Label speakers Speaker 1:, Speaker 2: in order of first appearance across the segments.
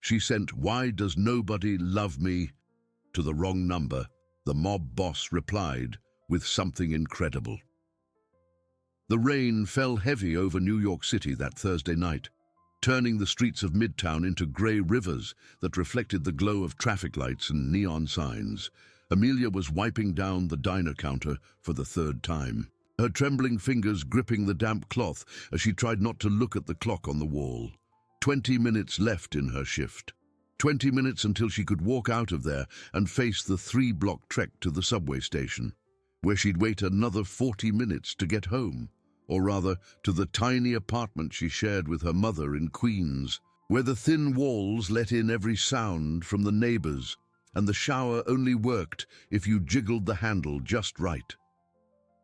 Speaker 1: She sent "Why does nobody love me?" to the wrong number. The mob boss replied with something incredible. The rain fell heavy over New York City that Thursday night, turning the streets of Midtown into grey rivers that reflected the glow of traffic lights and neon signs. Amelia was wiping down the diner counter for the third time, her trembling fingers gripping the damp cloth as she tried not to look at the clock on the wall. 20 minutes left in her shift. 20 minutes until she could walk out of there and face the 3-block trek to the subway station, where she'd wait another 40 minutes to get home, or rather to the tiny apartment she shared with her mother in Queens, where the thin walls let in every sound from the neighbors, and the shower only worked if you jiggled the handle just right.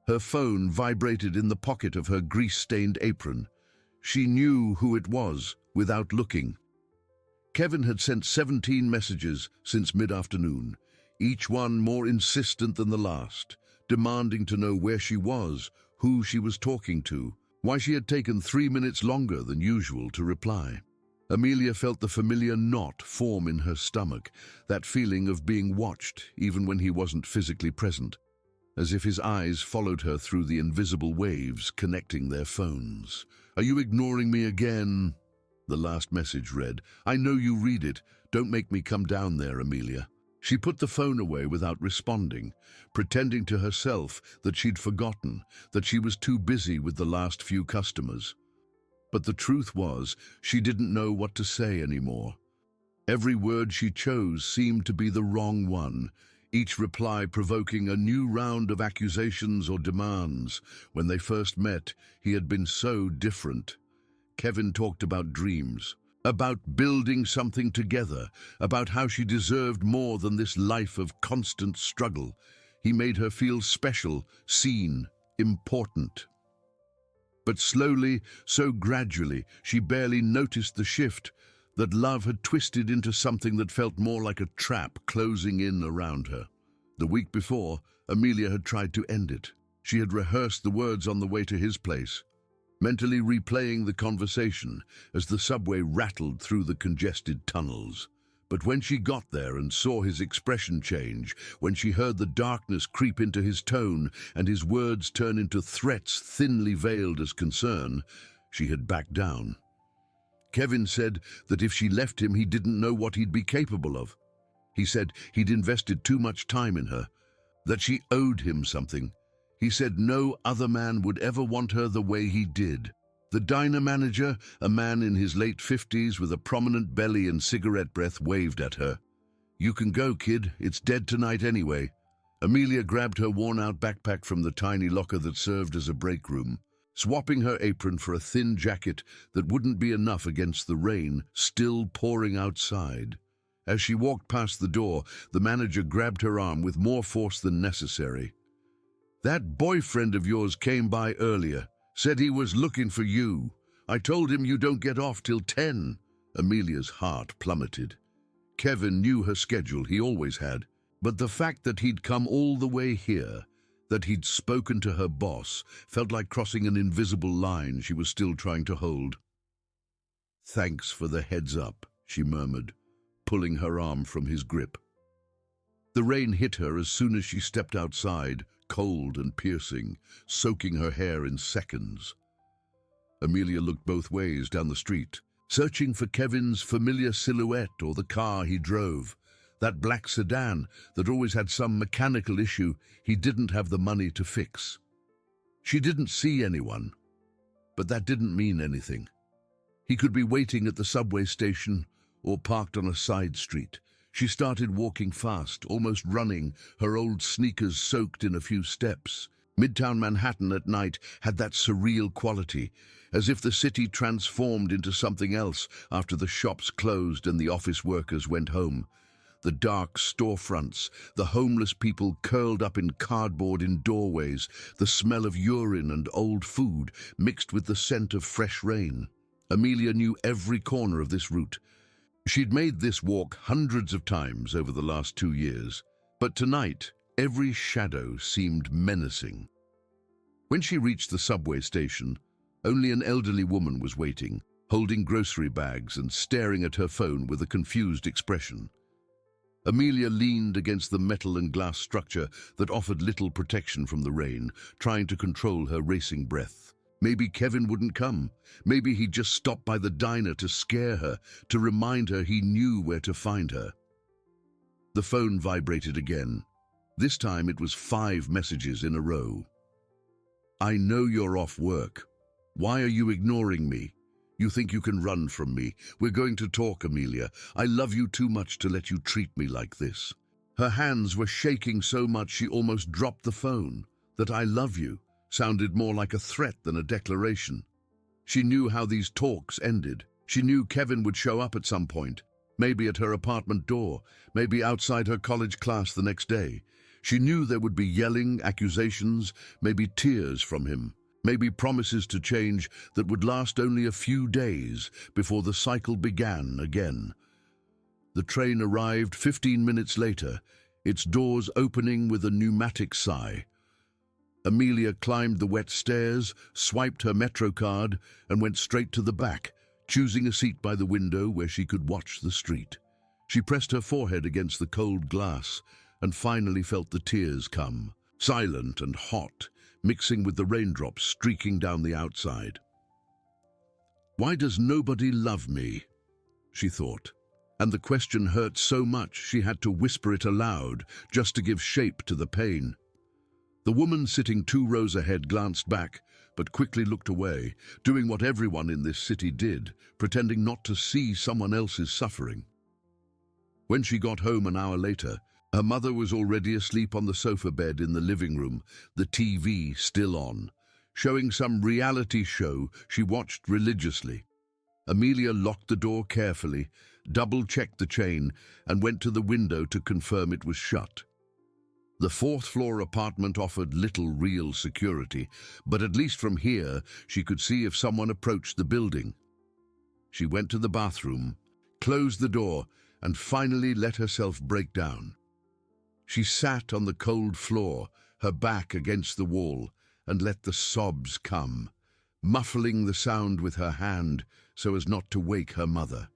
Speaker 1: Her phone vibrated in the pocket of her grease-stained apron. She knew who it was without looking. Kevin had sent 17 messages since mid-afternoon, each one more insistent than the last, demanding to know where she was, who she was talking to, why she had taken 3 minutes longer than usual to reply. Amelia felt the familiar knot form in her stomach, that feeling of being watched even when he wasn't physically present, as if his eyes followed her through the invisible waves connecting their phones. "Are you ignoring me again?" the last message read. "I know you read it. Don't make me come down there, Amelia." She put the phone away without responding, pretending to herself that she'd forgotten, that she was too busy with the last few customers. But the truth was, she didn't know what to say anymore. Every word she chose seemed to be the wrong one, each reply provoking a new round of accusations or demands. When they first met, he had been so different. Kevin talked about dreams, about building something together, about how she deserved more than this life of constant struggle. He made her feel special, seen, important. But slowly, so gradually, she barely noticed the shift, that love had twisted into something that felt more like a trap closing in around her. The week before, Amelia had tried to end it. She had rehearsed the words on the way to his place, mentally replaying the conversation as the subway rattled through the congested tunnels. But when she got there and saw his expression change, when she heard the darkness creep into his tone and his words turn into threats thinly veiled as concern, she had backed down. Kevin said that if she left him, he didn't know what he'd be capable of. He said he'd invested too much time in her, that she owed him something. He said no other man would ever want her the way he did. The diner manager, a man in his late 50s with a prominent belly and cigarette breath, waved at her. "You can go, kid. It's dead tonight anyway." Amelia grabbed her worn-out backpack from the tiny locker that served as a break room, swapping her apron for a thin jacket that wouldn't be enough against the rain still pouring outside. As she walked past the door, the manager grabbed her arm with more force than necessary. "That boyfriend of yours came by earlier, said he was looking for you. I told him you don't get off till 10. Amelia's heart plummeted. Kevin knew her schedule, he always had, but the fact that he'd come all the way here, that he'd spoken to her boss, felt like crossing an invisible line she was still trying to hold. "Thanks for the heads up," she murmured, pulling her arm from his grip. The rain hit her as soon as she stepped outside, cold and piercing, soaking her hair in seconds. Amelia looked both ways down the street, searching for Kevin's familiar silhouette or the car he drove, that black sedan that always had some mechanical issue he didn't have the money to fix. She didn't see anyone, but that didn't mean anything. He could be waiting at the subway station or parked on a side street. She started walking fast, almost running, her old sneakers soaked in a few steps. Midtown Manhattan at night had that surreal quality, as if the city transformed into something else after the shops closed and the office workers went home. The dark storefronts, the homeless people curled up in cardboard in doorways, the smell of urine and old food mixed with the scent of fresh rain. Amelia knew every corner of this route. She'd made this walk hundreds of times over the last 2 years, but tonight every shadow seemed menacing. When she reached the subway station, only an elderly woman was waiting, holding grocery bags and staring at her phone with a confused expression. Amelia leaned against the metal and glass structure that offered little protection from the rain, trying to control her racing breath. Maybe Kevin wouldn't come. Maybe he'd just stopped by the diner to scare her, to remind her he knew where to find her. The phone vibrated again. This time it was 5 messages in a row. "I know you're off work. Why are you ignoring me? You think you can run from me? We're going to talk, Amelia. I love you too much to let you treat me like this." Her hands were shaking so much she almost dropped the phone. That "I love you" sounded more like a threat than a declaration. She knew how these talks ended. She knew Kevin would show up at some point, maybe at her apartment door, maybe outside her college class the next day. She knew there would be yelling, accusations, maybe tears from him, maybe promises to change that would last only a few days before the cycle began again. The train arrived 15 minutes later, its doors opening with a pneumatic sigh. Amelia climbed the wet stairs, swiped her Metro card, and went straight to the back, choosing a seat by the window where she could watch the street. She pressed her forehead against the cold glass and finally felt the tears come, silent and hot, mixing with the raindrops streaking down the outside. "Why does nobody love me?" she thought, and the question hurt so much she had to whisper it aloud just to give shape to the pain. The woman sitting 2 rows ahead glanced back, but quickly looked away, doing what everyone in this city did, pretending not to see someone else's suffering. When she got home an hour later, her mother was already asleep on the sofa bed in the living room, the TV still on, showing some reality show she watched religiously. Amelia locked the door carefully, double-checked the chain, and went to the window to confirm it was shut. The 4th-floor apartment offered little real security, but at least from here she could see if someone approached the building. She went to the bathroom, closed the door, and finally let herself break down. She sat on the cold floor, her back against the wall, and let the sobs come, muffling the sound with her hand so as not to wake her mother.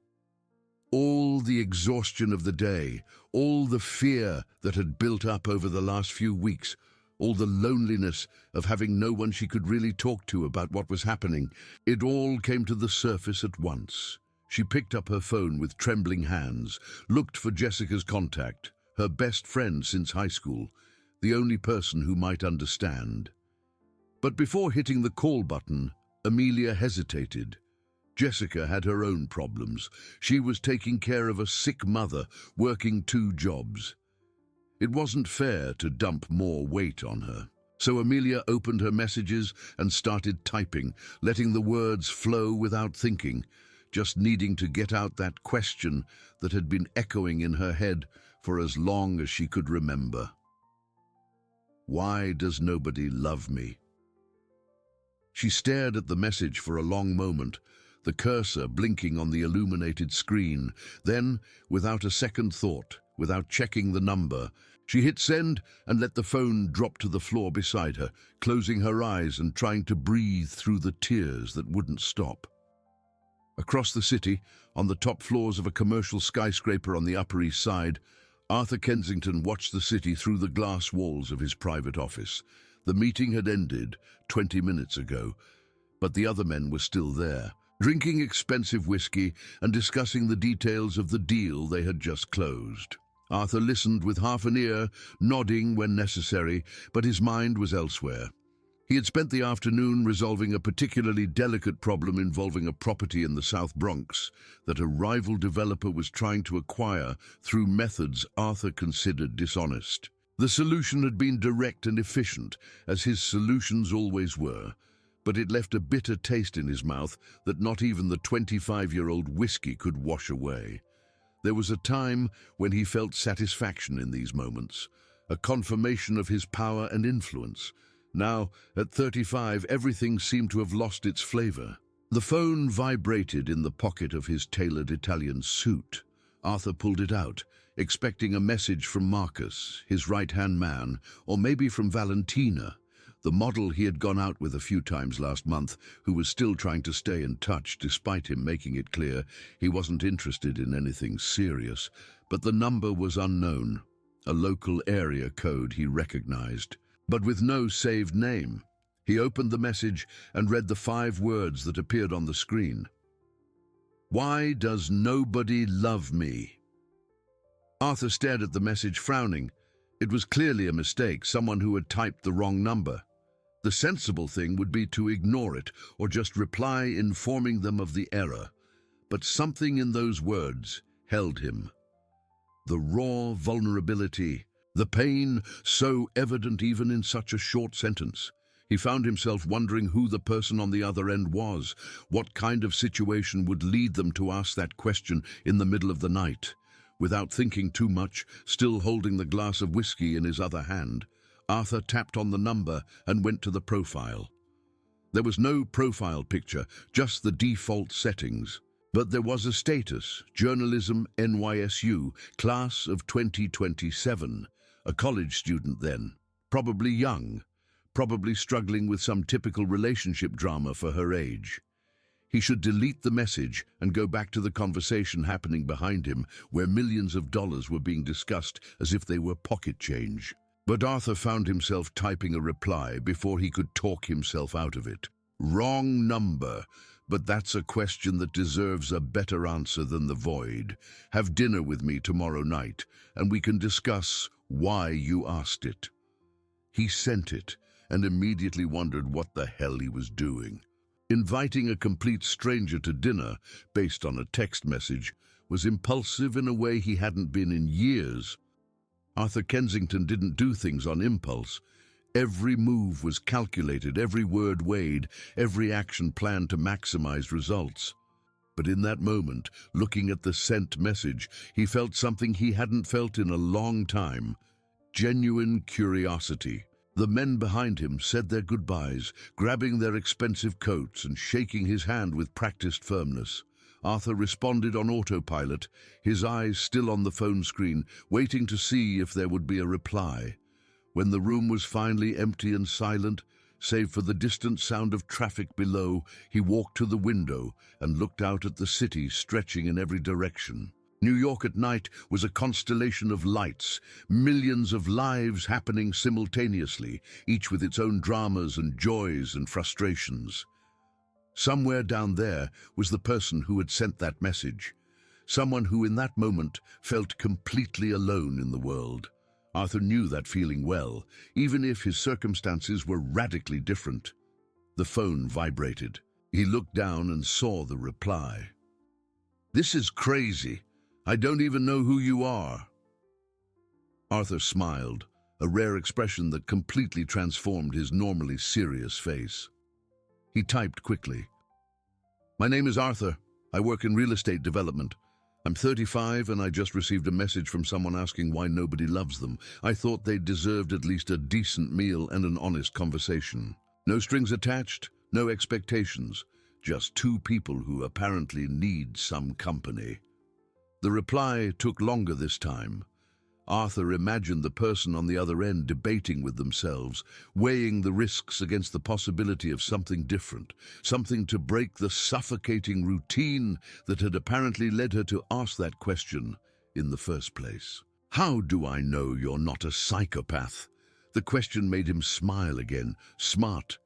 Speaker 1: All the exhaustion of the day, all the fear that had built up over the last few weeks, all the loneliness of having no one she could really talk to about what was happening, it all came to the surface at once. She picked up her phone with trembling hands, looked for Jessica's contact, her best friend since high school, the only person who might understand. But before hitting the call button, Amelia hesitated. Jessica had her own problems. She was taking care of a sick mother, working 2 jobs. It wasn't fair to dump more weight on her. So Amelia opened her messages and started typing, letting the words flow without thinking, just needing to get out that question that had been echoing in her head for as long as she could remember. Why does nobody love me? She stared at the message for a long moment, the cursor blinking on the illuminated screen. Then, without a second thought, without checking the number, she hit send and let the phone drop to the floor beside her, closing her eyes and trying to breathe through the tears that wouldn't stop. Across the city, on the top floors of a commercial skyscraper on the Upper East Side, Arthur Kensington watched the city through the glass walls of his private office. The meeting had ended 20 minutes ago, but the other men were still there, drinking expensive whiskey and discussing the details of the deal they had just closed. Arthur listened with half an ear, nodding when necessary, but his mind was elsewhere. He had spent the afternoon resolving a particularly delicate problem involving a property in the South Bronx that a rival developer was trying to acquire through methods Arthur considered dishonest. The solution had been direct and efficient, as his solutions always were, but it left a bitter taste in his mouth that not even the 25-year-old whiskey could wash away. There was a time when he felt satisfaction in these moments, a confirmation of his power and influence. Now, at 35, everything seemed to have lost its flavor. The phone vibrated in the pocket of his tailored Italian suit. Arthur pulled it out, expecting a message from Marcus, his right-hand man, or maybe from Valentina, The model he had gone out with a few times last month, who was still trying to stay in touch despite him making it clear he wasn't interested in anything serious, but the number was unknown, a local area code he recognized, but with no saved name. He opened the message and read the 5 words that appeared on the screen. "Why does nobody love me?" Arthur stared at the message, frowning. It was clearly a mistake, someone who had typed the wrong number. The sensible thing would be to ignore it or just reply informing them of the error. But something in those words held him. The raw vulnerability, the pain so evident even in such a short sentence. He found himself wondering who the person on the other end was, what kind of situation would lead them to ask that question in the middle of the night. Without thinking too much, still holding the glass of whiskey in his other hand, Arthur tapped on the number and went to the profile. There was no profile picture, just the default settings. But there was a status, Journalism NYSU, class of 2027, a college student then, probably young, probably struggling with some typical relationship drama for her age. He should delete the message and go back to the conversation happening behind him, where millions of dollars were being discussed as if they were pocket change. But Arthur found himself typing a reply before he could talk himself out of it. Wrong number, but that's a question that deserves a better answer than the void. Have dinner with me tomorrow night, and we can discuss why you asked it. He sent it, and immediately wondered what the hell he was doing. Inviting a complete stranger to dinner, based on a text message, was impulsive in a way he hadn't been in years. Arthur Kensington didn't do things on impulse. Every move was calculated, every word weighed, every action planned to maximize results. But in that moment, looking at the sent message, he felt something he hadn't felt in a long time. Genuine curiosity. The men behind him said their goodbyes, grabbing their expensive coats and shaking his hand with practiced firmness. Arthur responded on autopilot, his eyes still on the phone screen, waiting to see if there would be a reply. When the room was finally empty and silent, save for the distant sound of traffic below, he walked to the window and looked out at the city stretching in every direction. New York at night was a constellation of lights, millions of lives happening simultaneously, each with its own dramas and joys and frustrations. Somewhere down there was the person who had sent that message, someone who in that moment felt completely alone in the world. Arthur knew that feeling well, even if his circumstances were radically different. The phone vibrated. He looked down and saw the reply. "This is crazy. I don't even know who you are." Arthur smiled, a rare expression that completely transformed his normally serious face. He typed quickly. "My name is Arthur. I work in real estate development. I'm 35 and I just received a message from someone asking why nobody loves them. I thought they deserved at least a decent meal and an honest conversation. No strings attached, no expectations, just 2 people who apparently need some company." The reply took longer this time. Arthur imagined the person on the other end debating with themselves, weighing the risks against the possibility of something different, something to break the suffocating routine that had apparently led her to ask that question in the first place. "How do I know you're not a psychopath?" The question made him smile again. "Smart.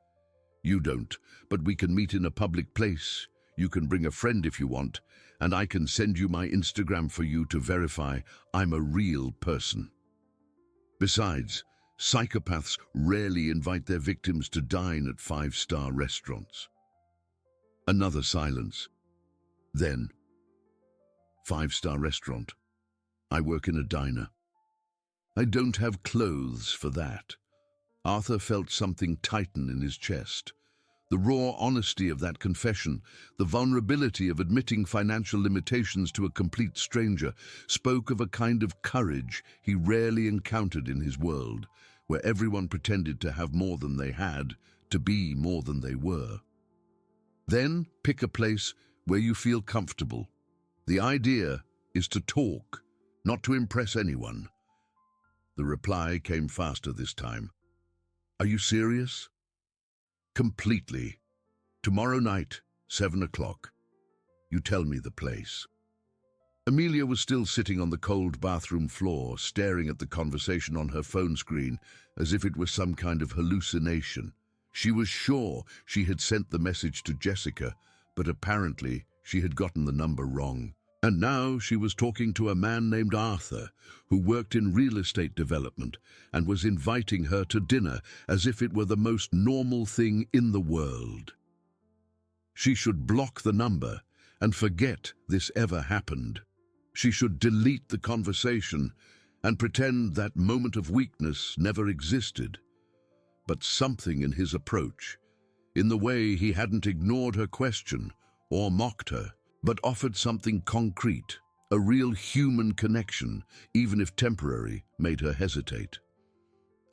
Speaker 1: You don't, but we can meet in a public place. You can bring a friend if you want, and I can send you my Instagram for you to verify I'm a real person. Besides, psychopaths rarely invite their victims to dine at 5-star restaurants." Another silence. Then, 5-star restaurant. I work in a diner. I don't have clothes for that. Arthur felt something tighten in his chest. The raw honesty of that confession, the vulnerability of admitting financial limitations to a complete stranger, spoke of a kind of courage he rarely encountered in his world, where everyone pretended to have more than they had, to be more than they were. Then pick a place where you feel comfortable. The idea is to talk, not to impress anyone. The reply came faster this time. Are you serious? Completely. Tomorrow night, 7 o'clock. You tell me the place. Amelia was still sitting on the cold bathroom floor, staring at the conversation on her phone screen as if it was some kind of hallucination. She was sure she had sent the message to Jessica, but apparently she had gotten the number wrong. And now she was talking to a man named Arthur, who worked in real estate development and was inviting her to dinner as if it were the most normal thing in the world. She should block the number and forget this ever happened. She should delete the conversation and pretend that moment of weakness never existed. But something in his approach, in the way he hadn't ignored her question or mocked her, but offered something concrete, a real human connection, even if temporary, made her hesitate.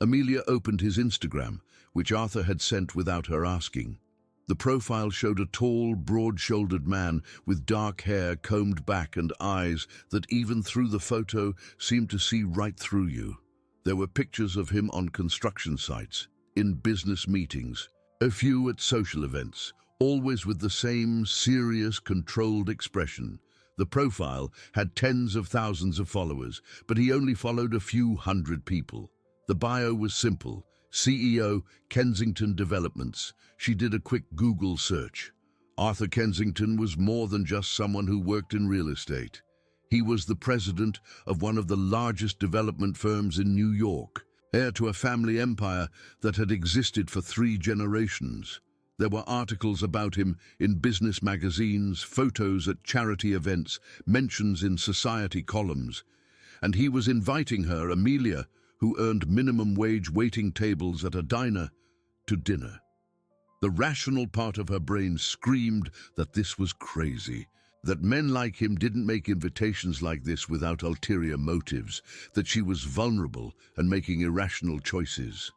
Speaker 1: Amelia opened his Instagram, which Arthur had sent without her asking. The profile showed a tall, broad-shouldered man with dark hair combed back and eyes that even through the photo seemed to see right through you. There were pictures of him on construction sites, in business meetings, a few at social events, always with the same serious, controlled expression. The profile had tens of thousands of followers, but he only followed a few hundred people. The bio was simple: CEO, Kensington Developments. She did a quick Google search. Arthur Kensington was more than just someone who worked in real estate. He was the president of one of the largest development firms in New York, heir to a family empire that had existed for 3 generations. There were articles about him in business magazines, photos at charity events, mentions in society columns. And he was inviting her, Amelia, who earned minimum wage waiting tables at a diner, to dinner. The rational part of her brain screamed that this was crazy, that men like him didn't make invitations like this without ulterior motives, that she was vulnerable and making irrational choices.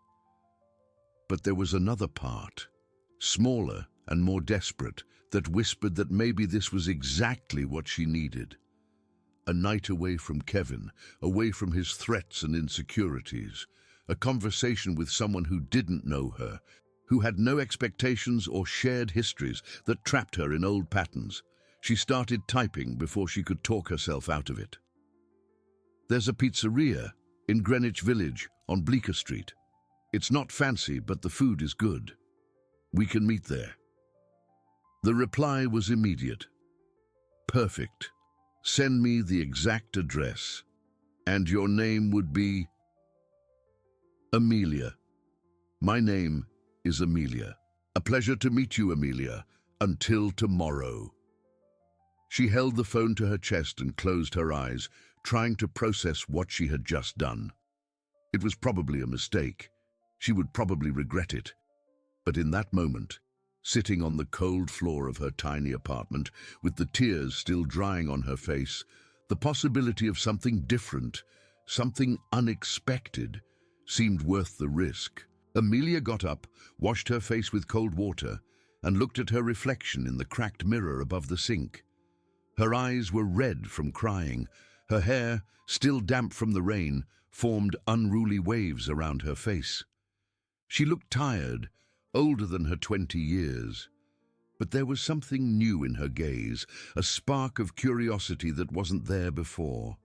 Speaker 1: But there was another part, smaller and more desperate, that whispered that maybe this was exactly what she needed. A night away from Kevin, away from his threats and insecurities, a conversation with someone who didn't know her, who had no expectations or shared histories that trapped her in old patterns. She started typing before she could talk herself out of it. There's a pizzeria in Greenwich Village on Bleecker Street. It's not fancy, but the food is good. We can meet there. The reply was immediate. Perfect. Send me the exact address. And your name would be? Amelia. My name is Amelia. A pleasure to meet you, Amelia. Until tomorrow. She held the phone to her chest and closed her eyes, trying to process what she had just done. It was probably a mistake. She would probably regret it. But in that moment, sitting on the cold floor of her tiny apartment, with the tears still drying on her face, the possibility of something different, something unexpected, seemed worth the risk. Amelia got up, washed her face with cold water, and looked at her reflection in the cracked mirror above the sink. Her eyes were red from crying. Her hair, still damp from the rain, formed unruly waves around her face. She looked tired, older than her 20 years. But there was something new in her gaze, a spark of curiosity that wasn't there before.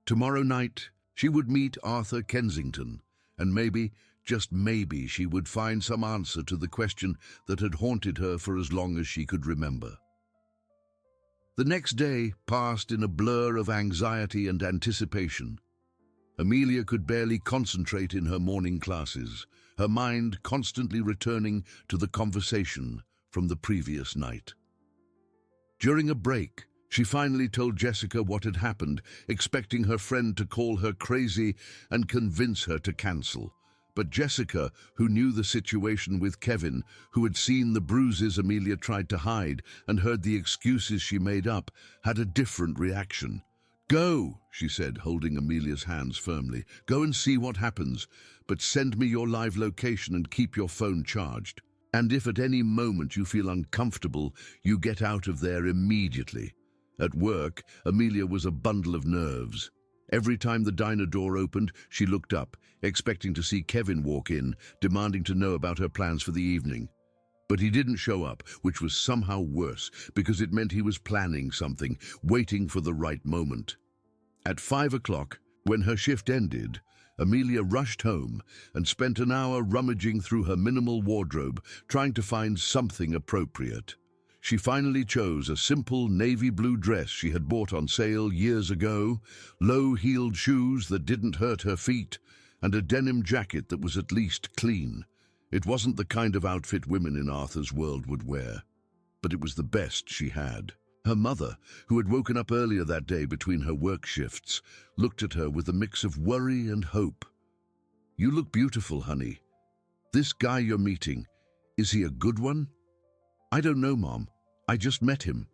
Speaker 1: Tomorrow night, she would meet Arthur Kensington, and maybe, just maybe, she would find some answer to the question that had haunted her for as long as she could remember. The next day passed in a blur of anxiety and anticipation. Amelia could barely concentrate in her morning classes, her mind constantly returning to the conversation from the previous night. During a break, she finally told Jessica what had happened, expecting her friend to call her crazy and convince her to cancel. But Jessica, who knew the situation with Kevin, who had seen the bruises Amelia tried to hide and heard the excuses she made up, had a different reaction. "Go," she said, holding Amelia's hands firmly. "Go and see what happens, but send me your live location and keep your phone charged. And if at any moment you feel uncomfortable, you get out of there immediately." At work, Amelia was a bundle of nerves. Every time the diner door opened, she looked up, expecting to see Kevin walk in, demanding to know about her plans for the evening. But he didn't show up, which was somehow worse, because it meant he was planning something, waiting for the right moment. At 5 o'clock, when her shift ended, Amelia rushed home and spent an hour rummaging through her minimal wardrobe, trying to find something appropriate. She finally chose a simple navy blue dress she had bought on sale years ago, low-heeled shoes that didn't hurt her feet, and a denim jacket that was at least clean. It wasn't the kind of outfit women in Arthur's world would wear, but it was the best she had. Her mother, who had woken up earlier that day between her work shifts, looked at her with a mix of worry and hope. "You look beautiful, honey. This guy you're meeting, is he a good one?" "I don't know, Mom. I just met him."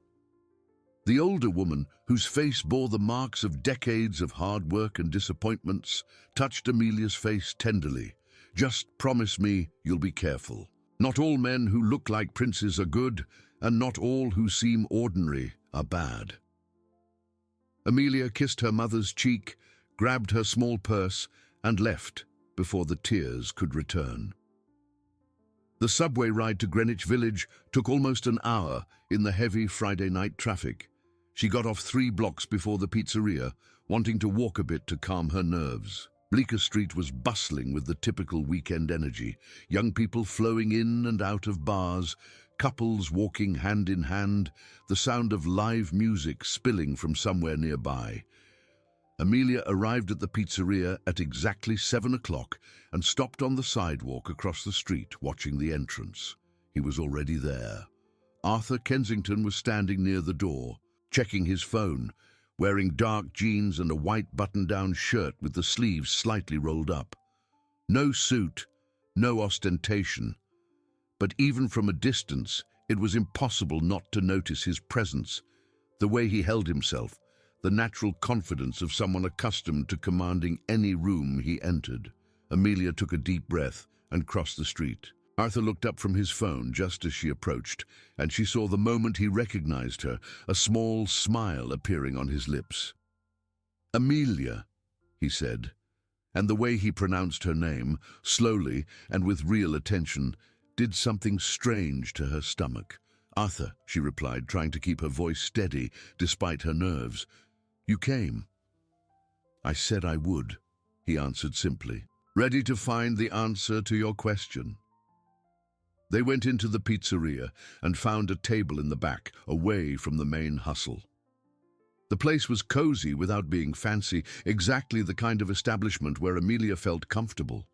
Speaker 1: The older woman, whose face bore the marks of decades of hard work and disappointments, touched Amelia's face tenderly. "Just promise me you'll be careful. Not all men who look like princes are good, and not all who seem ordinary are bad." Amelia kissed her mother's cheek, grabbed her small purse, and left before the tears could return. The subway ride to Greenwich Village took almost an hour in the heavy Friday night traffic. She got off 3 blocks before the pizzeria, wanting to walk a bit to calm her nerves. Bleecker Street was bustling with the typical weekend energy, young people flowing in and out of bars, couples walking hand in hand, the sound of live music spilling from somewhere nearby. Amelia arrived at the pizzeria at exactly 7 o'clock and stopped on the sidewalk across the street, watching the entrance. He was already there. Arthur Kensington was standing near the door, checking his phone, wearing dark jeans and a white button-down shirt with the sleeves slightly rolled up. No suit, no ostentation. But even from a distance, it was impossible not to notice his presence, the way he held himself, the natural confidence of someone accustomed to commanding any room he entered. Amelia took a deep breath and crossed the street. Arthur looked up from his phone just as she approached, and she saw the moment he recognized her, a small smile appearing on his lips. "Amelia," he said, and the way he pronounced her name, slowly and with real attention, did something strange to her stomach. "Arthur," she replied, trying to keep her voice steady despite her nerves. "You came." "I said I would," he answered simply, ready to find the answer to your question. They went into the pizzeria and found a table in the back, away from the main hustle. The place was cozy without being fancy, exactly the kind of establishment where Amelia felt comfortable.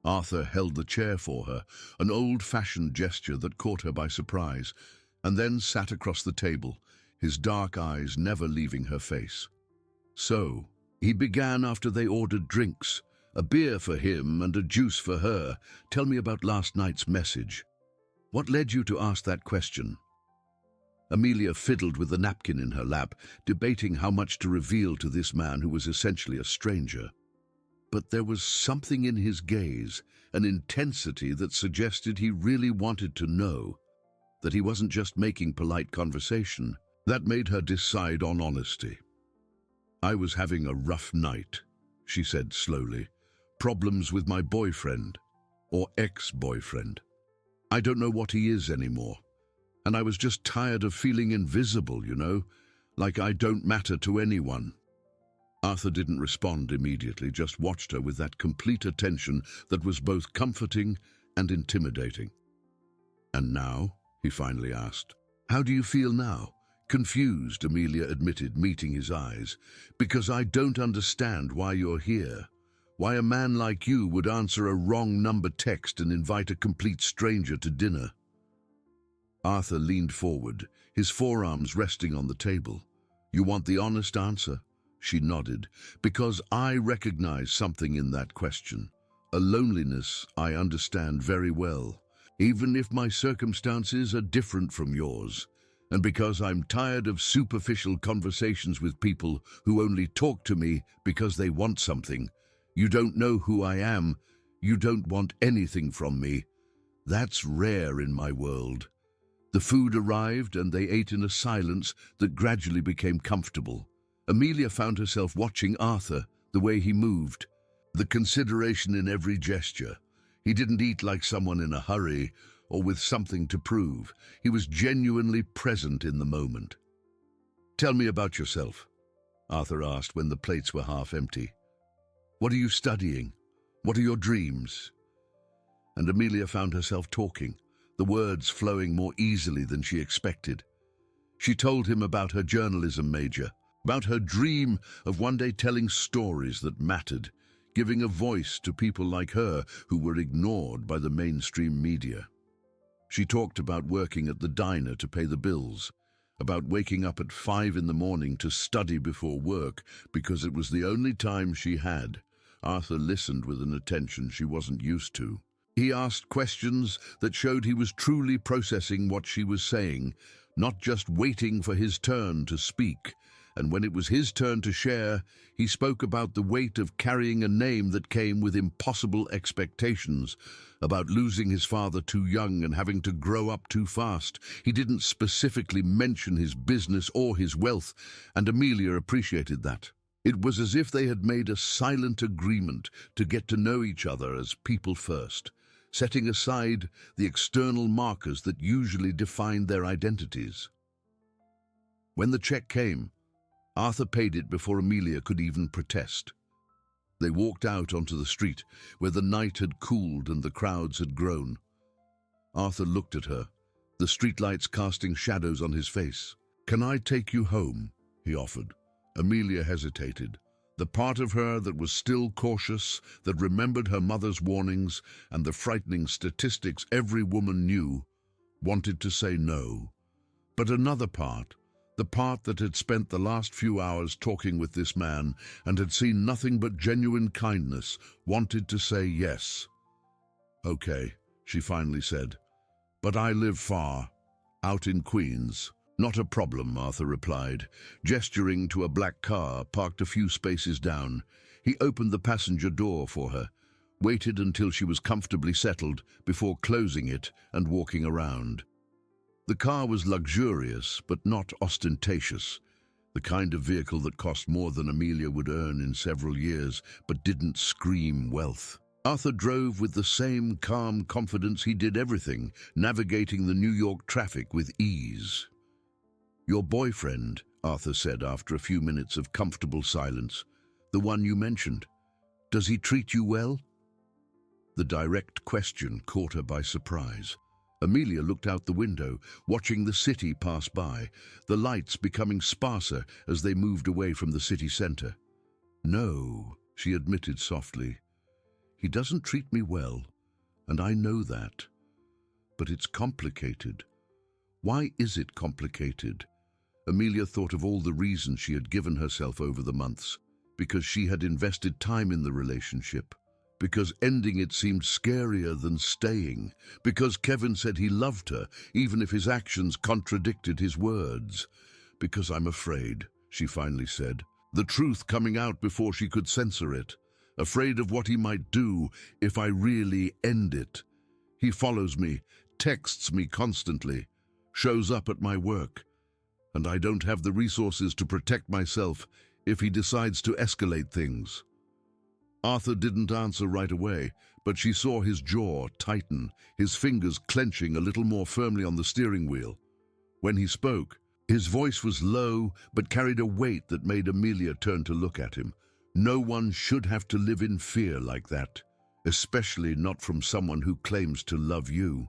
Speaker 1: Arthur held the chair for her, an old-fashioned gesture that caught her by surprise, and then sat across the table, his dark eyes never leaving her face. "So," he began after they ordered drinks, a beer for him and a juice for her. "Tell me about last night's message. What led you to ask that question?" Amelia fiddled with the napkin in her lap, debating how much to reveal to this man who was essentially a stranger. But there was something in his gaze, an intensity that suggested he really wanted to know, that he wasn't just making polite conversation. That made her decide on honesty. "I was having a rough night," she said slowly. "Problems with my boyfriend, or ex-boyfriend. I don't know what he is anymore. And I was just tired of feeling invisible, like I don't matter to anyone." Arthur didn't respond immediately, just watched her with that complete attention that was both comforting and intimidating. "And now?" he finally asked. "How do you feel now?" "Confused," Amelia admitted, meeting his eyes. "Because I don't understand why you're here. Why a man like you would answer a wrong number text and invite a complete stranger to dinner." Arthur leaned forward, his forearms resting on the table. "You want the honest answer?" She nodded. "Because I recognize something in that question. A loneliness I understand very well, even if my circumstances are different from yours. And because I'm tired of superficial conversations with people who only talk to me because they want something. You don't know who I am. You don't want anything from me. That's rare in my world." The food arrived and they ate in a silence that gradually became comfortable. Amelia found herself watching Arthur, the way he moved, the consideration in every gesture. He didn't eat like someone in a hurry or with something to prove. He was genuinely present in the moment. "Tell me about yourself," Arthur asked when the plates were half empty. "What are you studying? What are your dreams?" And Amelia found herself talking, the words flowing more easily than she expected. She told him about her journalism major, about her dream of one day telling stories that mattered, giving a voice to people like her who were ignored by the mainstream media. She talked about working at the diner to pay the bills, about waking up at 5 in the morning to study before work because it was the only time she had. Arthur listened with an attention she wasn't used to. He asked questions that showed he was truly processing what she was saying, not just waiting for his turn to speak. And when it was his turn to share, he spoke about the weight of carrying a name that came with impossible expectations, about losing his father too young and having to grow up too fast. He didn't specifically mention his business or his wealth, and Amelia appreciated that. It was as if they had made a silent agreement to get to know each other as people first, setting aside the external markers that usually defined their identities. When the check came, Arthur paid it before Amelia could even protest. They walked out onto the street, where the night had cooled and the crowds had grown. Arthur looked at her, the streetlights casting shadows on his face. "Can I take you home?" he offered. Amelia hesitated. The part of her that was still cautious, that remembered her mother's warnings and the frightening statistics every woman knew, wanted to say no. But another part, the part that had spent the last few hours talking with this man and had seen nothing but genuine kindness, wanted to say yes. "Okay," she finally said, "but I live far, out in Queens." "Not a problem," Arthur replied, gesturing to a black car parked a few spaces down. He opened the passenger door for her, waited until she was comfortably settled before closing it and walking around. The car was luxurious, but not ostentatious, the kind of vehicle that cost more than Amelia would earn in several years, but didn't scream wealth. Arthur drove with the same calm confidence he did everything, navigating the New York traffic with ease. "Your boyfriend," Arthur said after a few minutes of comfortable silence, "the one you mentioned, does he treat you well?" The direct question caught her by surprise. Amelia looked out the window, watching the city pass by, the lights becoming sparser as they moved away from the city center. "No," she admitted softly. "He doesn't treat me well, and I know that. But it's complicated." Why is it complicated? Amelia thought of all the reasons she had given herself over the months. Because she had invested time in the relationship. Because ending it seemed scarier than staying. Because Kevin said he loved her, even if his actions contradicted his words. "Because I'm afraid," she finally said, the truth coming out before she could censor it. "Afraid of what he might do if I really end it. He follows me, texts me constantly, shows up at my work. And I don't have the resources to protect myself if he decides to escalate things." Arthur didn't answer right away, but she saw his jaw tighten, his fingers clenching a little more firmly on the steering wheel. When he spoke, his voice was low but carried a weight that made Amelia turn to look at him. No one should have to live in fear like that, especially not from someone who claims to love you.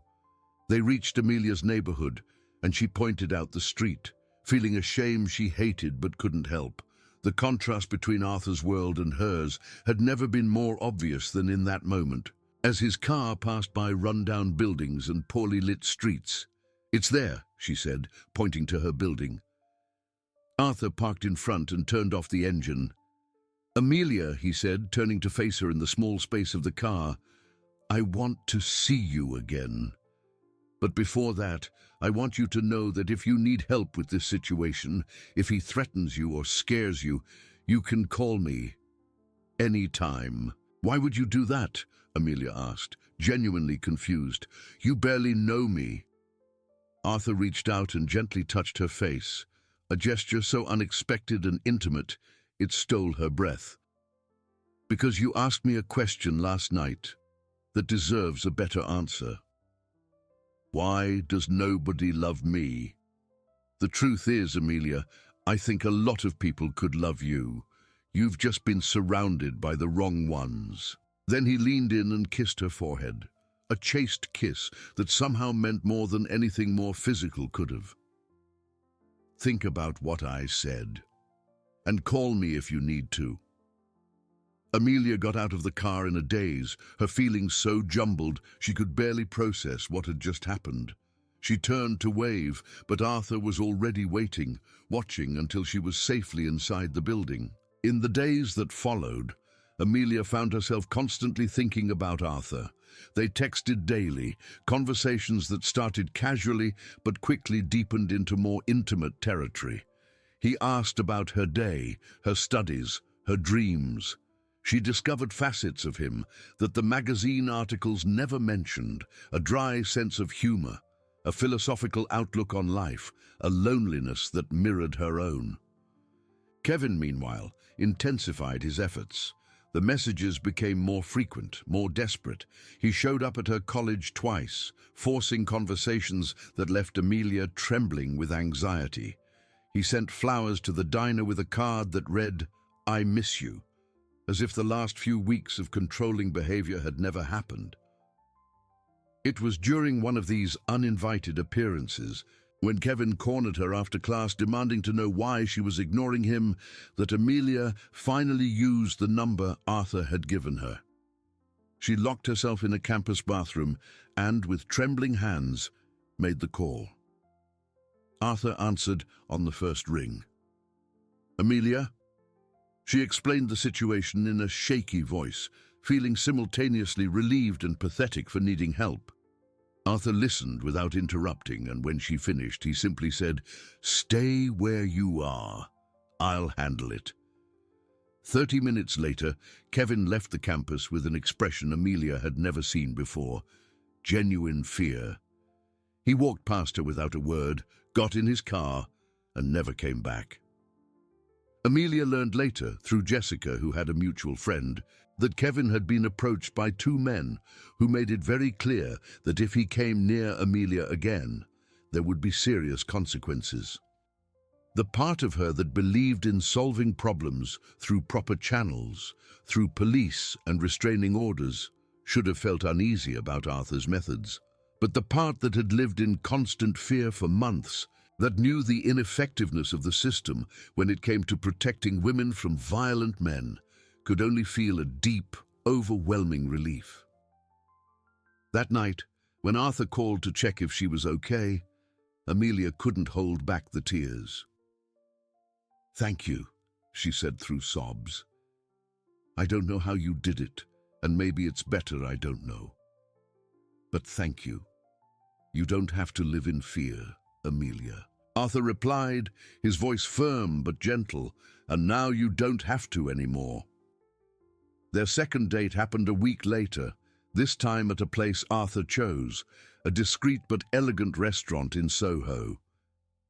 Speaker 1: They reached Amelia's neighborhood, and she pointed out the street, feeling a shame she hated but couldn't help. The contrast between Arthur's world and hers had never been more obvious than in that moment, as his car passed by run-down buildings and poorly lit streets. "It's there," she said, pointing to her building. Arthur parked in front and turned off the engine. "Amelia," he said, turning to face her in the small space of the car, "I want to see you again. But before that, I want you to know that if you need help with this situation, if he threatens you or scares you, you can call me. Any time." "Why would you do that?" Amelia asked, genuinely confused. "You barely know me." Arthur reached out and gently touched her face. a gesture so unexpected and intimate it stole her breath. "Because you asked me a question last night that deserves a better answer. Why does nobody love me? The truth is, Amelia, I think a lot of people could love you. You've just been surrounded by the wrong ones." Then he leaned in and kissed her forehead, a chaste kiss that somehow meant more than anything more physical could have. "Think about what I said, and call me if you need to." Amelia got out of the car in a daze, her feelings so jumbled she could barely process what had just happened. She turned to wave, but Arthur was already waiting, watching until she was safely inside the building. In the days that followed, Amelia found herself constantly thinking about Arthur. They texted daily, conversations that started casually but quickly deepened into more intimate territory. He asked about her day, her studies, her dreams. She discovered facets of him that the magazine articles never mentioned, a dry sense of humor, a philosophical outlook on life, a loneliness that mirrored her own. Kevin, meanwhile, intensified his efforts. The messages became more frequent, more desperate. He showed up at her college twice, forcing conversations that left Amelia trembling with anxiety. He sent flowers to the diner with a card that read, "I miss you," as if the last few weeks of controlling behavior had never happened. It was during one of these uninvited appearances, when Kevin cornered her after class demanding to know why she was ignoring him, that Amelia finally used the number Arthur had given her. She locked herself in a campus bathroom and, with trembling hands, made the call. Arthur answered on the first ring. "Amelia?" She explained the situation in a shaky voice, feeling simultaneously relieved and pathetic for needing help. Arthur listened without interrupting, and when she finished, he simply said, "Stay where you are. I'll handle it." 30 minutes later, Kevin left the campus with an expression Amelia had never seen before, genuine fear. He walked past her without a word, got in his car, and never came back. Amelia learned later, through Jessica, who had a mutual friend, that Kevin had been approached by two men who made it very clear that if he came near Amelia again, there would be serious consequences. The part of her that believed in solving problems through proper channels, through police and restraining orders, should have felt uneasy about Arthur's methods. But the part that had lived in constant fear for months, that knew the ineffectiveness of the system when it came to protecting women from violent men, could only feel a deep, overwhelming relief. That night, when Arthur called to check if she was okay, Amelia couldn't hold back the tears. "Thank you," she said through sobs. "I don't know how you did it, and maybe it's better I don't know. But thank you. You don't have to live in fear, Amelia." Arthur replied, his voice firm but gentle, "And now you don't have to anymore." Their second date happened a week later, this time at a place Arthur chose, a discreet but elegant restaurant in Soho.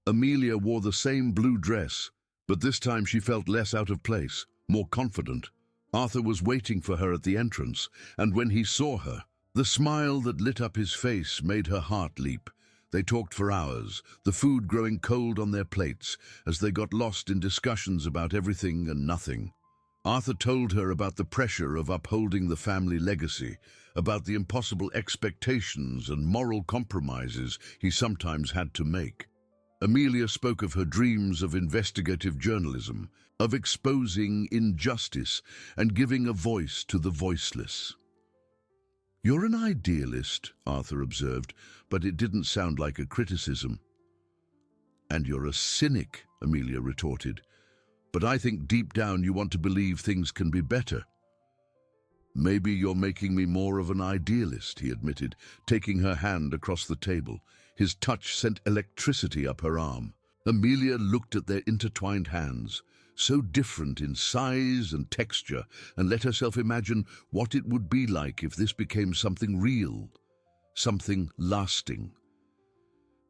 Speaker 1: Amelia wore the same blue dress, but this time she felt less out of place, more confident. Arthur was waiting for her at the entrance, and when he saw her, the smile that lit up his face made her heart leap. They talked for hours, the food growing cold on their plates, as they got lost in discussions about everything and nothing. Arthur told her about the pressure of upholding the family legacy, about the impossible expectations and moral compromises he sometimes had to make. Amelia spoke of her dreams of investigative journalism, of exposing injustice and giving a voice to the voiceless. "You're an idealist," Arthur observed, but it didn't sound like a criticism. "And you're a cynic," Amelia retorted. "But I think deep down you want to believe things can be better." "Maybe you're making me more of an idealist," he admitted, taking her hand across the table. His touch sent electricity up her arm. Amelia looked at their intertwined hands, so different in size and texture, and let herself imagine what it would be like if this became something real, something lasting.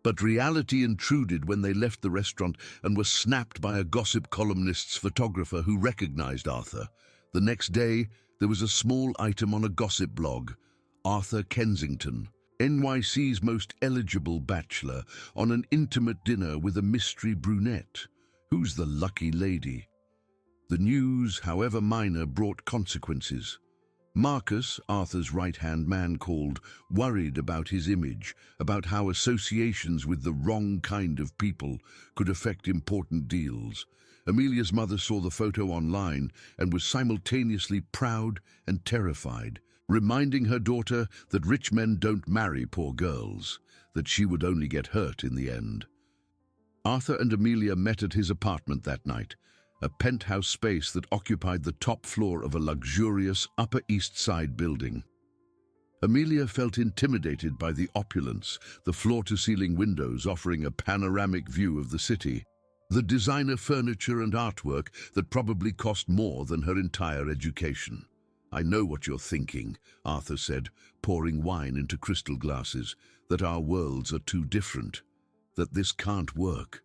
Speaker 1: But reality intruded when they left the restaurant and were snapped by a gossip columnist's photographer who recognized Arthur. The next day, there was a small item on a gossip blog. Arthur Kensington, NYC's most eligible bachelor, on an intimate dinner with a mystery brunette. Who's the lucky lady? The news, however minor, brought consequences. Marcus, Arthur's right-hand man, called, worried about his image, about how associations with the wrong kind of people could affect important deals. Amelia's mother saw the photo online and was simultaneously proud and terrified, reminding her daughter that rich men don't marry poor girls, that she would only get hurt in the end. Arthur and Amelia met at his apartment that night, a penthouse space that occupied the top floor of a luxurious Upper East Side building. Amelia felt intimidated by the opulence, the floor-to-ceiling windows offering a panoramic view of the city, the designer furniture and artwork that probably cost more than her entire education. "I know what you're thinking," Arthur said, pouring wine into crystal glasses, "that our worlds are too different, that this can't work."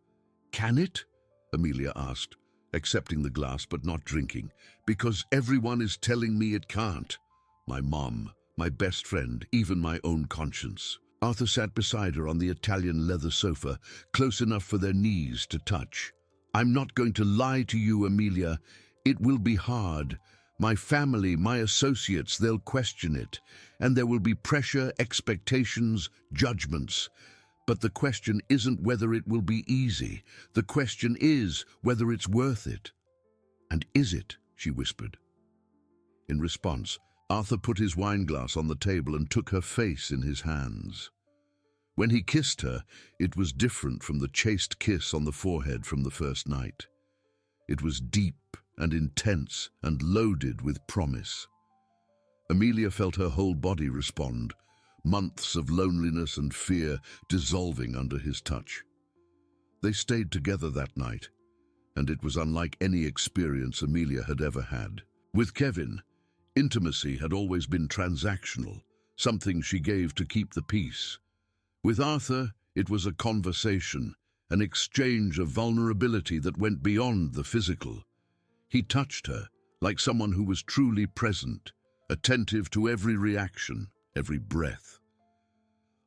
Speaker 1: "Can it?" Amelia asked, accepting the glass but not drinking. "Because everyone is telling me it can't. My mom, my best friend, even my own conscience." Arthur sat beside her on the Italian leather sofa, close enough for their knees to touch. "I'm not going to lie to you, Amelia. It will be hard. My family, my associates, they'll question it. And there will be pressure, expectations, judgments. But the question isn't whether it will be easy. The question is whether it's worth it." "And is it?" she whispered. In response, Arthur put his wineglass on the table and took her face in his hands. When he kissed her, it was different from the chaste kiss on the forehead from the first night. It was deep and intense and loaded with promise. Amelia felt her whole body respond, months of loneliness and fear dissolving under his touch. They stayed together that night, and it was unlike any experience Amelia had ever had. With Kevin, intimacy had always been transactional, something she gave to keep the peace. With Arthur, it was a conversation, an exchange of vulnerability that went beyond the physical. He touched her, like someone who was truly present, attentive to every reaction, every breath.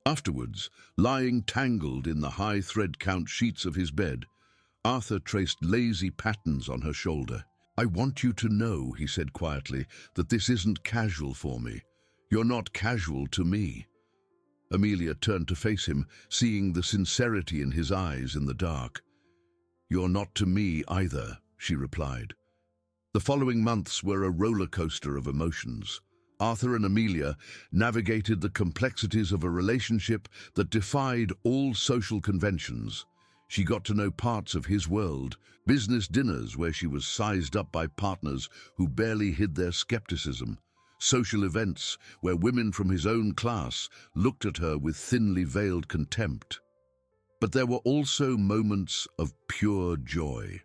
Speaker 1: Afterwards, lying tangled in the high thread count sheets of his bed, Arthur traced lazy patterns on her shoulder. "I want you to know," he said quietly, "that this isn't casual for me. You're not casual to me." Amelia turned to face him, seeing the sincerity in his eyes in the dark. "You're not to me either," she replied. The following months were a roller coaster of emotions. Arthur and Amelia navigated the complexities of a relationship that defied all social conventions. She got to know parts of his world, business dinners where she was sized up by partners who barely hid their skepticism, social events where women from his own class looked at her with thinly veiled contempt. But there were also moments of pure joy.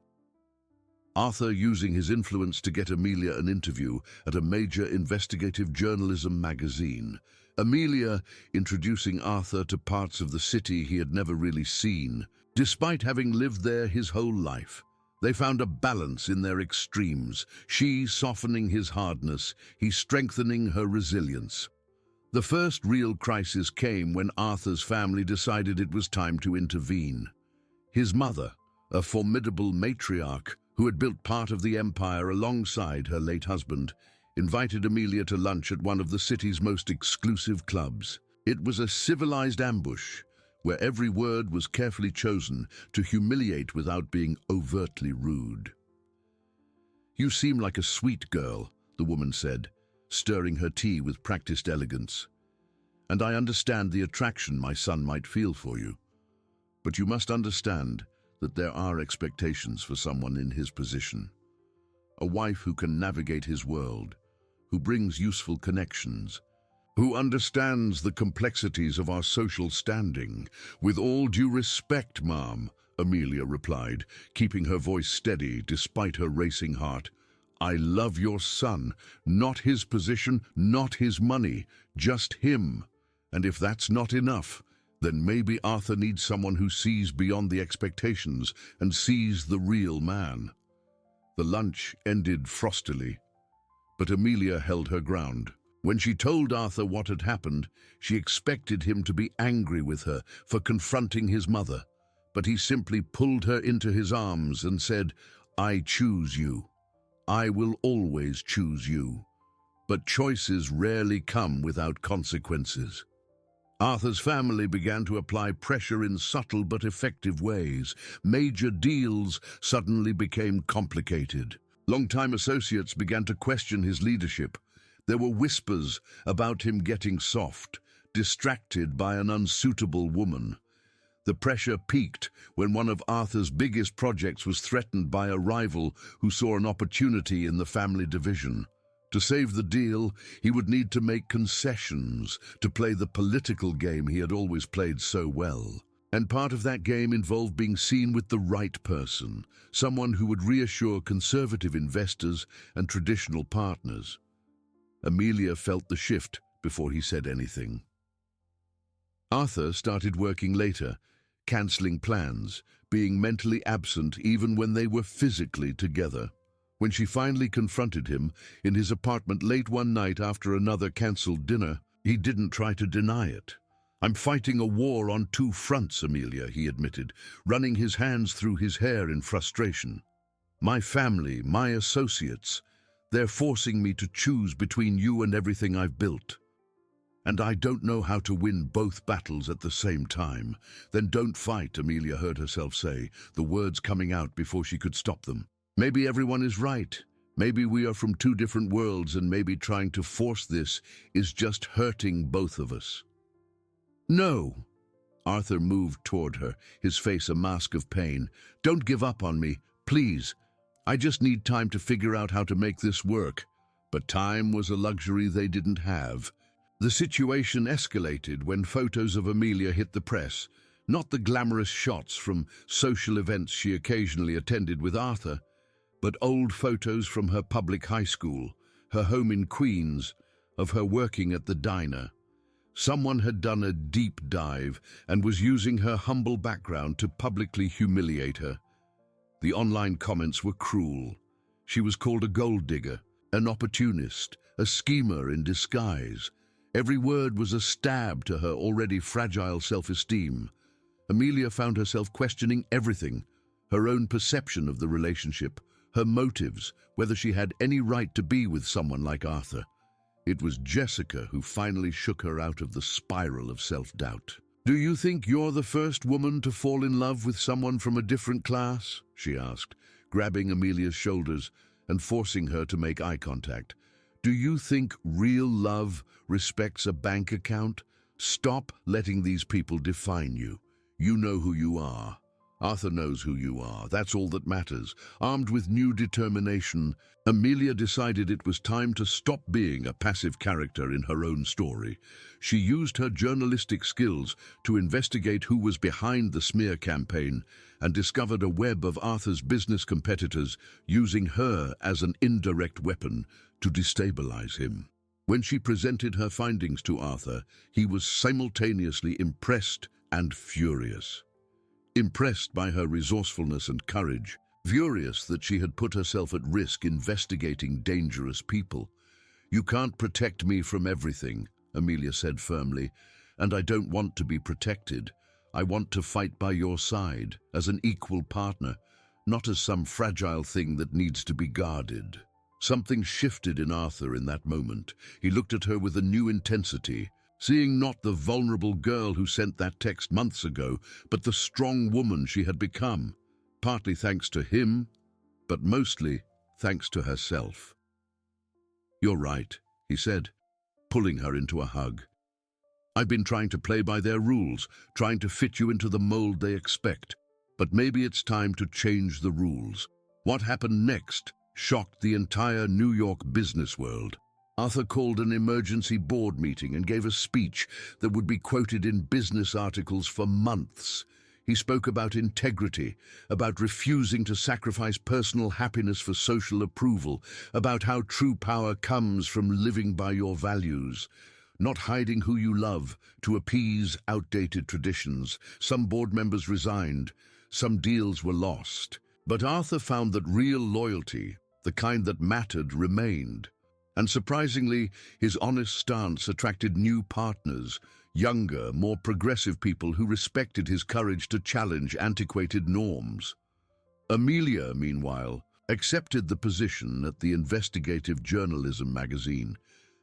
Speaker 1: Arthur using his influence to get Amelia an interview at a major investigative journalism magazine. Amelia introducing Arthur to parts of the city he had never really seen. Despite having lived there his whole life, they found a balance in their extremes, she softening his hardness, he strengthening her resilience. The first real crisis came when Arthur's family decided it was time to intervene. His mother, a formidable matriarch who had built part of the empire alongside her late husband, invited Amelia to lunch at one of the city's most exclusive clubs. It was a civilized ambush, where every word was carefully chosen to humiliate without being overtly rude. "You seem like a sweet girl," the woman said, stirring her tea with practiced elegance. "And I understand the attraction my son might feel for you. But you must understand that there are expectations for someone in his position. A wife who can navigate his world, who brings useful connections, who understands the complexities of our social standing. With all due respect, ma'am," Amelia replied, keeping her voice steady despite her racing heart. "I love your son, not his position, not his money, just him. And if that's not enough, Then maybe Arthur needs someone who sees beyond the expectations and sees the real man. The lunch ended frostily, but Amelia held her ground. When she told Arthur what had happened, she expected him to be angry with her for confronting his mother, but he simply pulled her into his arms and said, "I choose you. I will always choose you." But choices rarely come without consequences. Arthur's family began to apply pressure in subtle but effective ways. Major deals suddenly became complicated. Longtime associates began to question his leadership. There were whispers about him getting soft, distracted by an unsuitable woman. The pressure peaked when one of Arthur's biggest projects was threatened by a rival who saw an opportunity in the family division. To save the deal, he would need to make concessions to play the political game he had always played so well. And part of that game involved being seen with the right person, someone who would reassure conservative investors and traditional partners. Amelia felt the shift before he said anything. Arthur started working later, cancelling plans, being mentally absent even when they were physically together. When she finally confronted him in his apartment late one night after another cancelled dinner, he didn't try to deny it. "I'm fighting a war on two fronts, Amelia," he admitted, running his hands through his hair in frustration. "My family, my associates, they're forcing me to choose between you and everything I've built. And I don't know how to win both battles at the same time." "Then don't fight," Amelia heard herself say, the words coming out before she could stop them. "Maybe everyone is right. Maybe we are from two different worlds, and maybe trying to force this is just hurting both of us." "No." Arthur moved toward her, his face a mask of pain. "Don't give up on me, please. I just need time to figure out how to make this work." But time was a luxury they didn't have. The situation escalated when photos of Amelia hit the press, not the glamorous shots from social events she occasionally attended with Arthur, but old photos from her public high school, her home in Queens, of her working at the diner. Someone had done a deep dive and was using her humble background to publicly humiliate her. The online comments were cruel. She was called a gold digger, an opportunist, a schemer in disguise. Every word was a stab to her already fragile self-esteem. Amelia found herself questioning everything, her own perception of the relationship, her motives, whether she had any right to be with someone like Arthur. It was Jessica who finally shook her out of the spiral of self-doubt. "Do you think you're the first woman to fall in love with someone from a different class?" she asked, grabbing Amelia's shoulders and forcing her to make eye contact. "Do you think real love respects a bank account? Stop letting these people define you. You know who you are. Arthur knows who you are. That's all that matters." Armed with new determination, Amelia decided it was time to stop being a passive character in her own story. She used her journalistic skills to investigate who was behind the smear campaign and discovered a web of Arthur's business competitors, using her as an indirect weapon to destabilize him. When she presented her findings to Arthur, he was simultaneously impressed and furious. Impressed by her resourcefulness and courage, furious that she had put herself at risk investigating dangerous people. "You can't protect me from everything," Amelia said firmly, "and I don't want to be protected. I want to fight by your side, as an equal partner, not as some fragile thing that needs to be guarded." Something shifted in Arthur in that moment. He looked at her with a new intensity, seeing not the vulnerable girl who sent that text months ago, but the strong woman she had become, partly thanks to him, but mostly thanks to herself. "You're right," he said, pulling her into a hug. "I've been trying to play by their rules, trying to fit you into the mold they expect, but maybe it's time to change the rules." What happened next shocked the entire New York business world. Arthur called an emergency board meeting and gave a speech that would be quoted in business articles for months. He spoke about integrity, about refusing to sacrifice personal happiness for social approval, about how true power comes from living by your values. not hiding who you love to appease outdated traditions. Some board members resigned, some deals were lost. But Arthur found that real loyalty, the kind that mattered, remained. And surprisingly, his honest stance attracted new partners, younger, more progressive people who respected his courage to challenge antiquated norms. Amelia, meanwhile, accepted the position at the investigative journalism magazine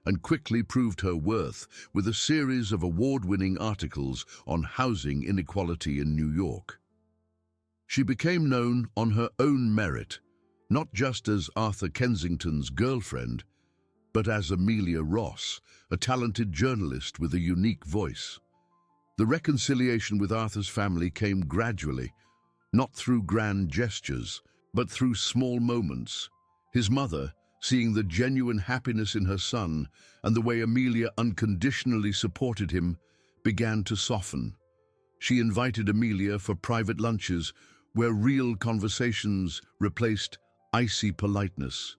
Speaker 1: and quickly proved her worth with a series of award-winning articles on housing inequality in New York. She became known on her own merit, not just as Arthur Kensington's girlfriend, but as Amelia Ross, a talented journalist with a unique voice. The reconciliation with Arthur's family came gradually, not through grand gestures, but through small moments. His mother, seeing the genuine happiness in her son and the way Amelia unconditionally supported him, began to soften. She invited Amelia for private lunches where real conversations replaced icy politeness.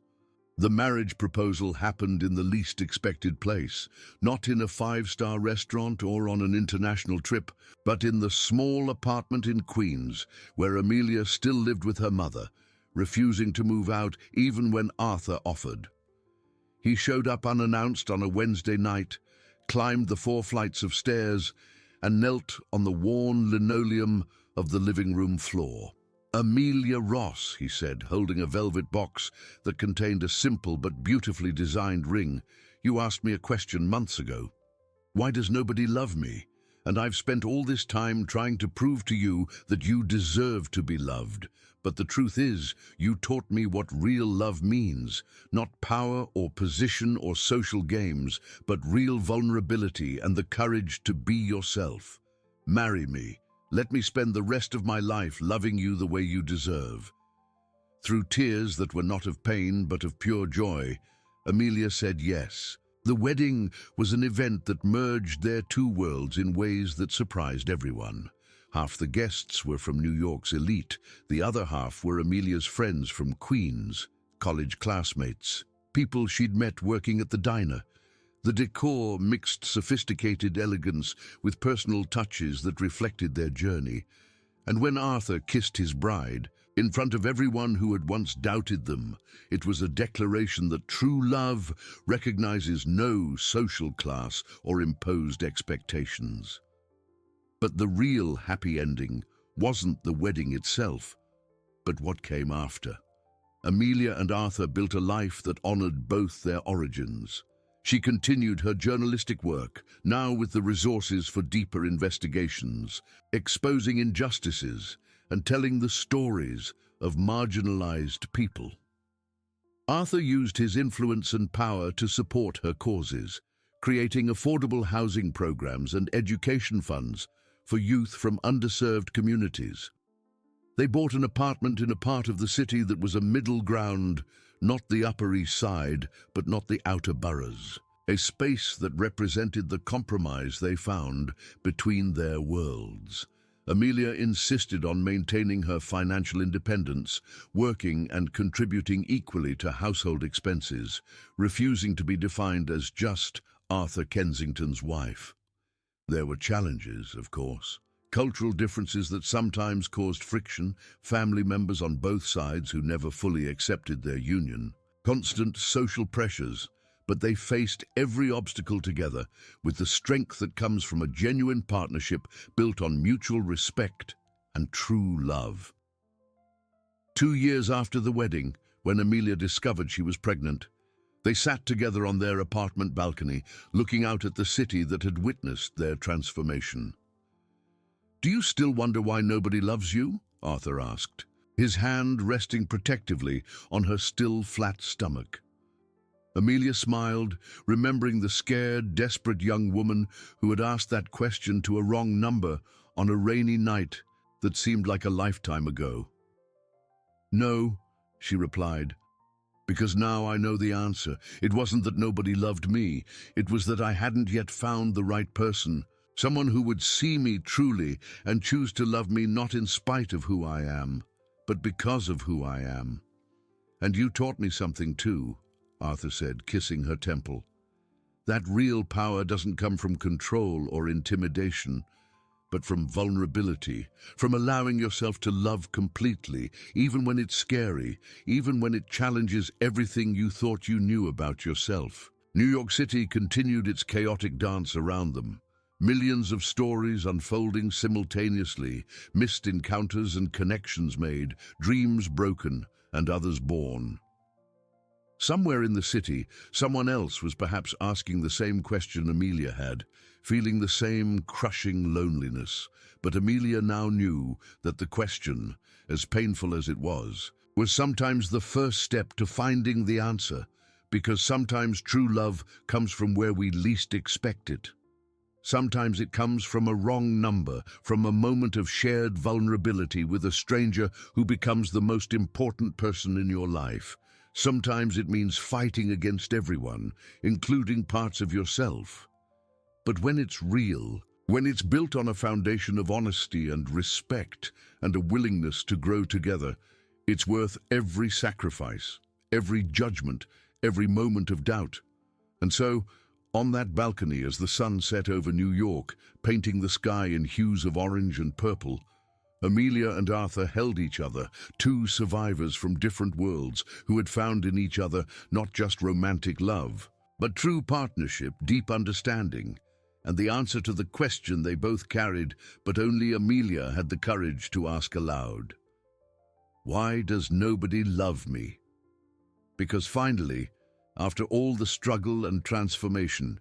Speaker 1: The marriage proposal happened in the least expected place, not in a five-star restaurant or on an international trip, but in the small apartment in Queens, where Amelia still lived with her mother, refusing to move out even when Arthur offered. He showed up unannounced on a Wednesday night, climbed the 4 flights of stairs, and knelt on the worn linoleum of the living room floor. "Amelia Ross," he said, holding a velvet box that contained a simple but beautifully designed ring. "You asked me a question months ago. Why does nobody love me? And I've spent all this time trying to prove to you that you deserve to be loved. But the truth is, you taught me what real love means. Not power or position or social games, but real vulnerability and the courage to be yourself. Marry me. Let me spend the rest of my life loving you the way you deserve." Through tears that were not of pain but of pure joy, Amelia said yes. The wedding was an event that merged their two worlds in ways that surprised everyone. Half the guests were from New York's elite, the other half were Amelia's friends from Queens, college classmates, people she'd met working at the diner. The decor mixed sophisticated elegance with personal touches that reflected their journey. And when Arthur kissed his bride, in front of everyone who had once doubted them, it was a declaration that true love recognizes no social class or imposed expectations. But the real happy ending wasn't the wedding itself, but what came after. Amelia and Arthur built a life that honored both their origins. She continued her journalistic work, now with the resources for deeper investigations, exposing injustices and telling the stories of marginalized people. Arthur used his influence and power to support her causes, creating affordable housing programs and education funds for youth from underserved communities. They bought an apartment in a part of the city that was a middle ground, not the Upper East Side, but not the outer boroughs, a space that represented the compromise they found between their worlds. Amelia insisted on maintaining her financial independence, working and contributing equally to household expenses, refusing to be defined as just Arthur Kensington's wife. There were challenges, of course. Cultural differences that sometimes caused friction, family members on both sides who never fully accepted their union, constant social pressures, but they faced every obstacle together with the strength that comes from a genuine partnership built on mutual respect and true love. 2 years after the wedding, when Amelia discovered she was pregnant, they sat together on their apartment balcony, looking out at the city that had witnessed their transformation. "Do you still wonder why nobody loves you?" Arthur asked, his hand resting protectively on her still flat stomach. Amelia smiled, remembering the scared, desperate young woman who had asked that question to a wrong number on a rainy night that seemed like a lifetime ago. "No," she replied, "because now I know the answer. It wasn't that nobody loved me. It was that I hadn't yet found the right person. Someone who would see me truly and choose to love me not in spite of who I am, but because of who I am. And you taught me something too," Arthur said, kissing her temple. That real power doesn't come from control or intimidation, but from vulnerability, from allowing yourself to love completely, even when it's scary, even when it challenges everything you thought you knew about yourself. New York City continued its chaotic dance around them. Millions of stories unfolding simultaneously, missed encounters and connections made, dreams broken, and others born. Somewhere in the city, someone else was perhaps asking the same question Amelia had, feeling the same crushing loneliness. But Amelia now knew that the question, as painful as it was sometimes the first step to finding the answer, because sometimes true love comes from where we least expect it. Sometimes it comes from a wrong number, from a moment of shared vulnerability with a stranger who becomes the most important person in your life. Sometimes it means fighting against everyone, including parts of yourself. But when it's real, when it's built on a foundation of honesty and respect and a willingness to grow together, it's worth every sacrifice, every judgment, every moment of doubt. And so, on that balcony as the sun set over New York, painting the sky in hues of orange and purple, Amelia and Arthur held each other, two survivors from different worlds who had found in each other not just romantic love, but true partnership, deep understanding, and the answer to the question they both carried, but only Amelia had the courage to ask aloud. Why does nobody love me? Because finally, after all the struggle and transformation,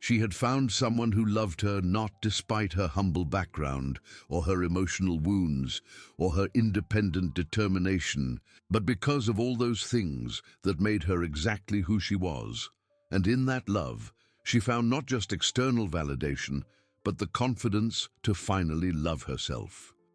Speaker 1: she had found someone who loved her not despite her humble background or her emotional wounds or her independent determination, but because of all those things that made her exactly who she was. And in that love, she found not just external validation, but the confidence to finally love herself.